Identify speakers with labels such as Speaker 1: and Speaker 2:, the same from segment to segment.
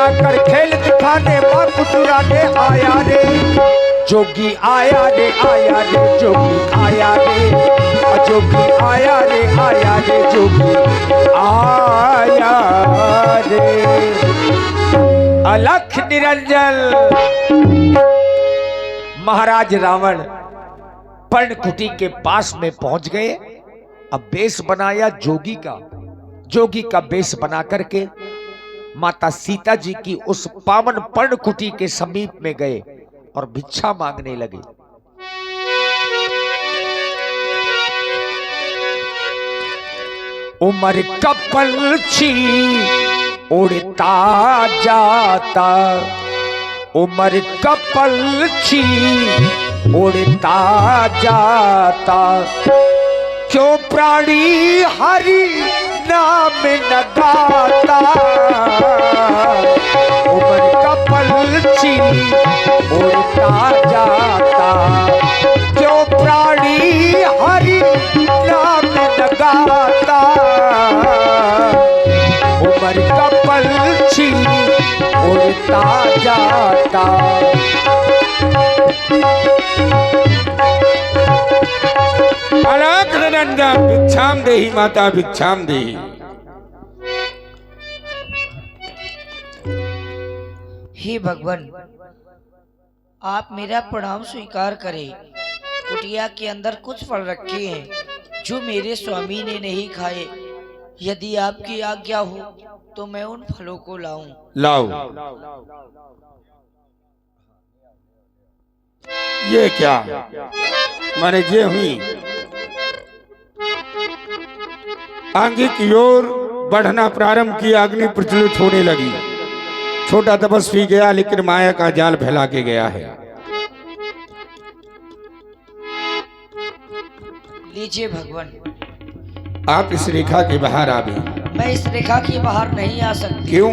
Speaker 1: बुलाकर खेल दिखाने माँ कुतुराने आया रे। जोगी आया रे जोगी आया रे, जोगी आया रे जोगी आया रे। अलख निरंजन। महाराज रावण पर्णकुटी के पास में पहुंच गए। अब वेश बनाया जोगी का वेश बना करके माता सीता जी की उस पावन पर्णकुटी के समीप में गए और भिक्षा मांगने लगे। उमर का पक्षी उड़ता जाता, उमर का पक्षी उड़ता जाता, क्यों प्राणी हरि नाम न गाता। उमर का पक्षी उड़ता जाता, क्यों प्राणी हरि नाम न गाता। उमर का पक्षी उड़ता जाता।
Speaker 2: अलख निरंजन भिक्षाम देहि माता भिक्षाम देहि।
Speaker 3: हे भगवान, आप मेरा प्रणाम स्वीकार करें। कुटिया के अंदर कुछ फल रखे हैं जो मेरे स्वामी ने नहीं खाए। यदि आपकी आज्ञा हो तो मैं उन फलों को लाऊं।
Speaker 2: लाओ। ये क्या माने ये हुई। आगे की ओर बढ़ना प्रारंभ किया, अग्नि प्रज्वलित होने लगी। छोटा तपस्वी गया लेकिन माया का जाल फैला के गया है।
Speaker 3: लीजिए भगवान।
Speaker 2: आप इस रेखा के बाहर आ गए।
Speaker 3: मैं इस रेखा के बाहर नहीं आ सकती।
Speaker 2: क्यों?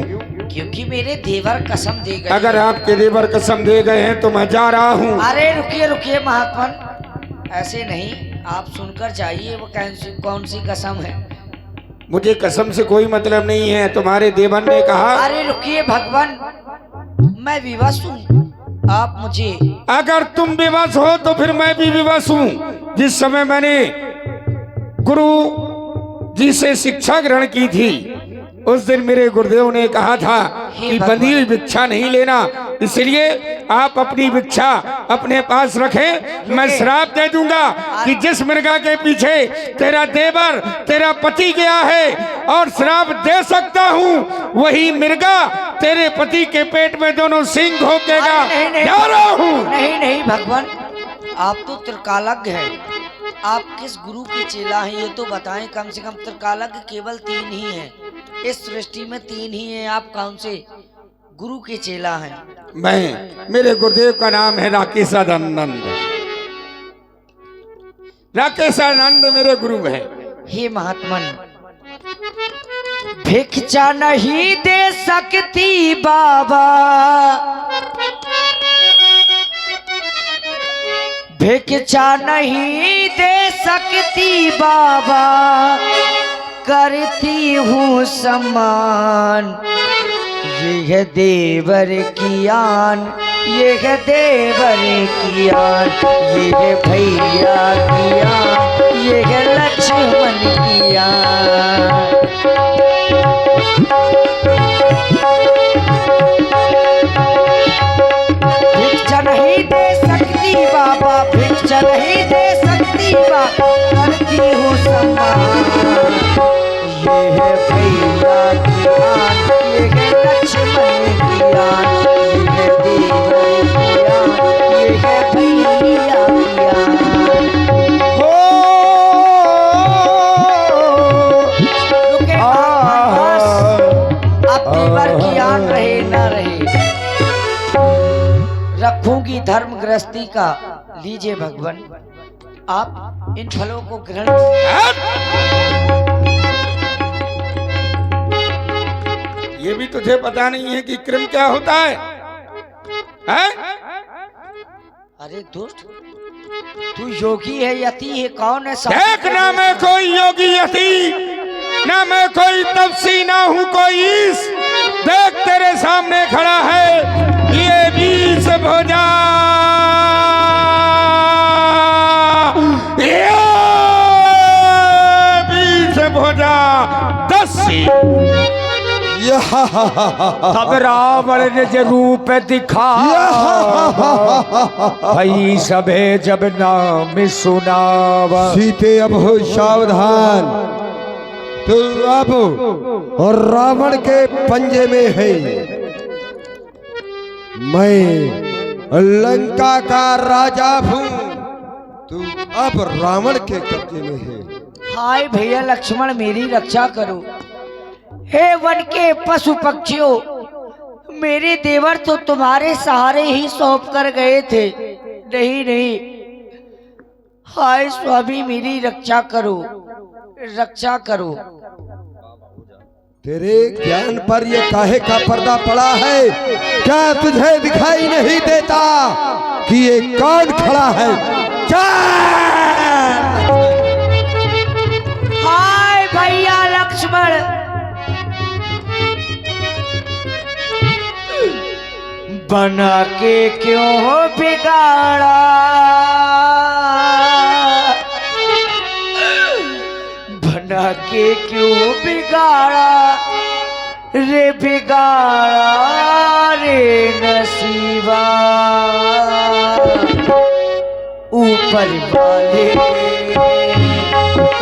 Speaker 3: क्योंकि मेरे देवर कसम दे गए।
Speaker 2: अगर आपके देवर कसम दे गए हैं तो मैं जा रहा हूँ।
Speaker 3: अरे रुकिए रुकिए महात्मन, ऐसे नहीं, आप सुनकर जाइए वो कौन सी कसम है।
Speaker 2: मुझे कसम से कोई मतलब नहीं है, तुम्हारे देवर ने कहा।
Speaker 3: अरे रुकिए भगवान, मैं विवश हूँ, आप मुझे।
Speaker 2: अगर तुम विवश हो तो फिर मैं भी विवश हूँ। जिस समय मैंने गुरु जी से शिक्षा ग्रहण की थी उस दिन मेरे गुरुदेव ने कहा था कि बंधी हुई भिक्षा नहीं लेना, इसलिए आप अपनी भिक्षा अपने पास रखें। मैं श्राप दे दूंगा कि जिस मृगा के पीछे तेरा देवर तेरा पति गया है और श्राप दे सकता हूँ, वही मृगा तेरे पति के पेट में दोनों सिंह घोंकेगा। जा रहा हूँ।
Speaker 3: नहीं भगवान, आप तो त्रिकालज्ञ हैं। आप किस गुरु के चेला हैं ये तो बताएं। कम से कम त्रिकालज्ञ केवल 3 ही हैं इस सृष्टि में, 3 ही हैं। आप कौन से गुरु के चेला हैं?
Speaker 2: मेरे गुरुदेव का नाम है राकेशानंद। राकेशानंद मेरे गुरु है।
Speaker 3: हे महात्मन, भिक्षा नहीं दे सकती बाबा, भिक्षा नहीं दे सकती बाबा, करती हूँ सम्मान। ये है देवर की आन, ये है देवर की आन, ये है भैया की आन, ये है लक्ष्मण की आन। भिक्षा नहीं दे सकती बाबा, भिक्षा नहीं दे सकती बाबा, करती हूँ सम्मान। ये है भैया की आन, ये है लक्ष्मण की आन, ये है देवर की आन, ये है भैया की आन।
Speaker 2: हो
Speaker 3: रुके बस, अब देवर की आन रहे ना रहे, रखूंगी धर्म गृहस्थी का। लीजिए भगवान, आप इन फलों को ग्रहण।
Speaker 2: ये भी तुझे पता नहीं है कि क्रम क्या होता है?
Speaker 3: अरे दुष्ट, तू योगी है यति है, कौन है?
Speaker 2: देख, ना मैं कोई योगी यति, ना मैं कोई तपसी, ना हूँ कोई ईश। देख तेरे साथ सामने खड़ा है ये बीस भुजा, ये बीस भुजा 10
Speaker 1: तब रावण ने जो रूप दिखा भई सभे जब नाम सुनावा।
Speaker 4: सीते अब हो सावधान, तो अब और रावण के पंजे में है। मैं लंका का राजा हूँ, तू अब रावण के कब्जे में है।
Speaker 3: हाय भैया लक्ष्मण मेरी रक्षा करो। हे वन के पशु पक्षियों, मेरे देवर तो तुम्हारे सहारे ही सौंप कर गए थे। नहीं नहीं, हाय स्वामी मेरी रक्षा करो, रक्षा करो।
Speaker 4: तेरे ज्ञान पर ये काहे का पर्दा पड़ा है? क्या तुझे दिखाई नहीं देता कि ये कौन खड़ा है?
Speaker 3: हाय भैया लक्ष्मण, बना के क्यों बिगाड़ा, बना के क्यों बिगाड़ा रे, बिगाड़ा रे नसीबा। ऊपर वाले,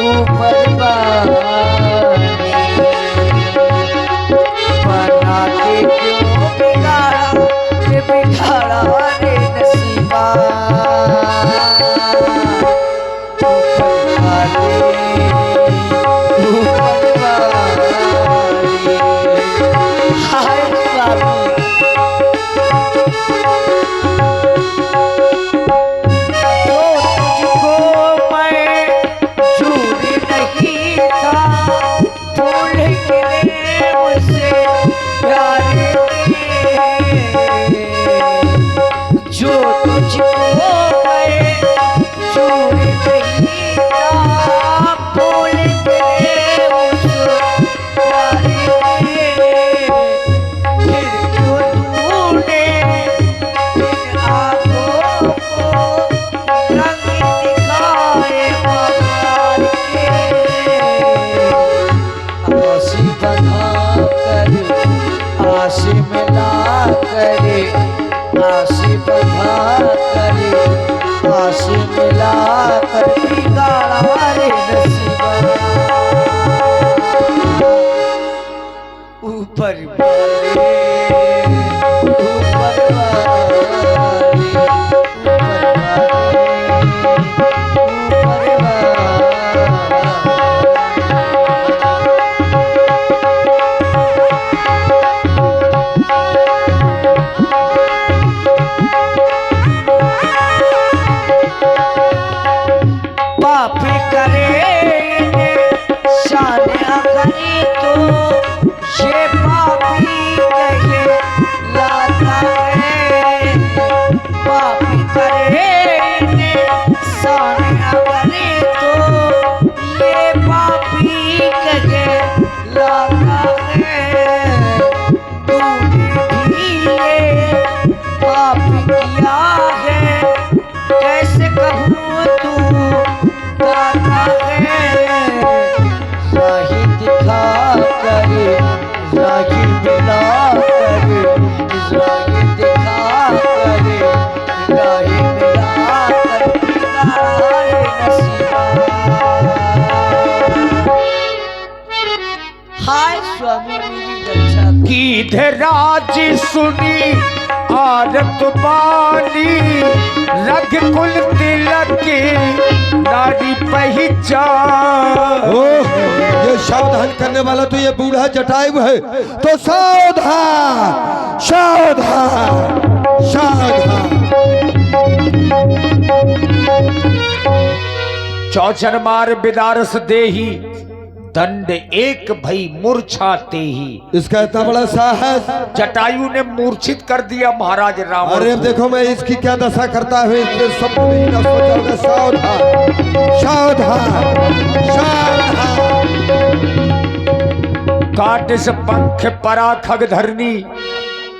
Speaker 3: ऊपर वाले, बना के क्यों बिगाड़ा रे, बिगाड़ा रे नसीबा। ऊपर वाले, ऊपर वाले, हाय स्वामी। तो तुझको मैं झूठ नहीं था, भूल गए मुझसे प्यार के। जो तुझको मैं झूठ नहीं था, भूल गए मुझसे प्यार के। फिर क्यों तूने इन आँखों को रंग दिखाए मकार के। आशी बना कर, आशी मिला करे, आशी बना करे, आशी मिला कर, बिगाड़ा रे नसीबा। ऊपर वाले, ऊपर वाले, ऊपर वाले, ऊपर वाले। पाप करे शानिया करे तो ये पापी कहे लाता है। पाप करे शानिया करे तो ये पापी कहे लाता है। तूने भी ये पाप किया है, कैसे कहूँ तू गाता है। राही दिखा कर, राही मिला कर, राही दिखा कर, राही मिला कर, बिगाड़ा रे नसीबा। हाय स्वामी मेरी रक्षा करो।
Speaker 1: गीधराज सुनी आरत बानी, रघुकुल तिलक नारी पहचान।
Speaker 4: ये सावधान करने वाला तो ये बूढ़ा जटायु है, तो सावधान सावधान सावधान।
Speaker 1: चौचर मार बिदारस देही, दंड एक भई मूर्छाते ही।
Speaker 4: इसका इतना बड़ा साहस,
Speaker 1: जटायु ने मूर्छित कर दिया महाराज रावण।
Speaker 4: अरे अब देखो मैं इसकी क्या दशा करता है, इसमें सब नहीं ना सोचा होगा। सावधान सावधान सावधान।
Speaker 1: काट से पंख परा खग धरनी,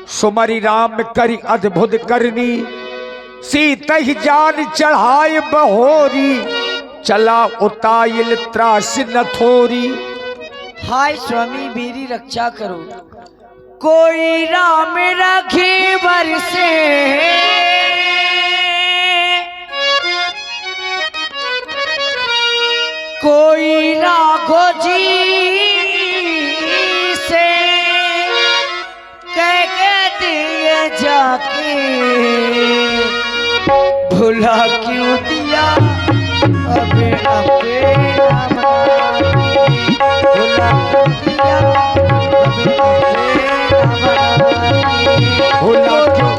Speaker 1: सुमरि राम करी अद्भुत करनी, सीत ही जान चढ़ाए बहोरी, चला उताइल त्रास न थोरी।
Speaker 3: हाय स्वामी मेरी रक्षा करो, कोई राम रखे बरसे, कोई राघो जी से कह के दिए जाके, भुला क्यों दिया अबे अबे नाम, भुला क्यों दिया अबे अबे नाम,
Speaker 1: भुला क्यों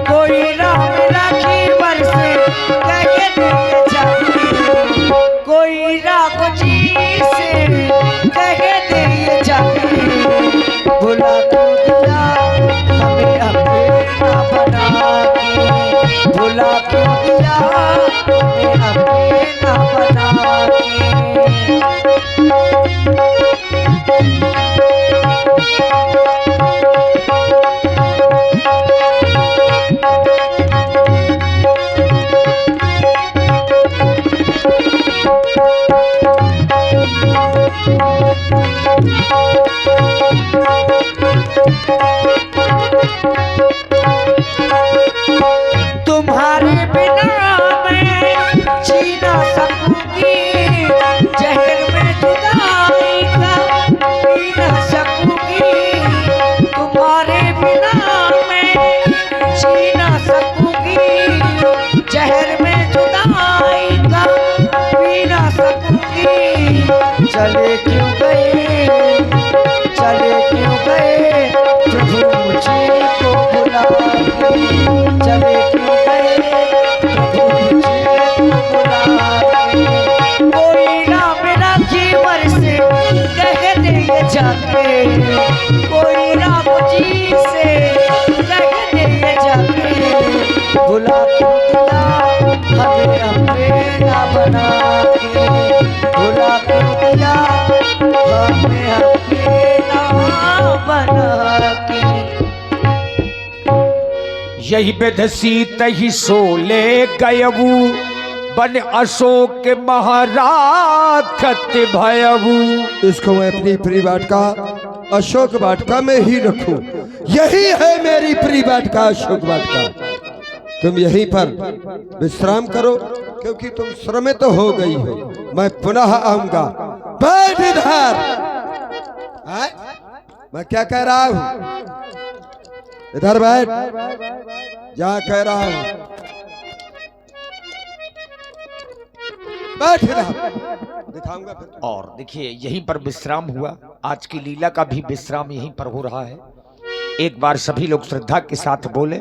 Speaker 3: कोई राम राखी बरसे कह के दिए जाके, कोई राघो जी से कह के दिए जाके, भुला क्यों दिया हमें अपना बना के, भुला क्यों दिया हमें अपना बना के। तुम्हारे बिना मैं जी ना सकूंगी, जहर में जुदाई का पी ना सकूंगी, तुम्हारे बिना मैं जी ना सकूंगी, जहर में जुदाई का पी ना सकूंगी। चले क्यों गए, चले क्यों गए प्रभु मुझे को बुला के, चले क्यों गए प्रभु मुझे को बुला के। कोई राम राखी बरसे कह दिए जाके, कोई राम जी से कह दिए जाके, बुला क्यों दिया हमें अपना बना के, बुला क्यों दिया हमें अपना बना के।
Speaker 1: यही बेधसी तही सोले गयबू, बन अशोक के महाराखत भयबू।
Speaker 4: इसको मैं अपनी प्रिय वाटिका अशोक वाटिका में ही रखूं। यही है मेरी प्रिय वाटिका अशोक वाटिका। तुम यहीं पर विश्राम करो, क्योंकि तुम श्रमित हो गई हो। मैं पुनः आऊंगा। बैठ इधर। मैं क्या कह रहा हूं? इधर बैठ, जहां कह रहा हूं बैठ इधर, दिखाऊंगा फिर।
Speaker 1: और देखिए यहीं पर विश्राम हुआ। आज की लीला का भी विश्राम यहीं पर हो रहा है। एक बार सभी लोग श्रद्धा के साथ बोले।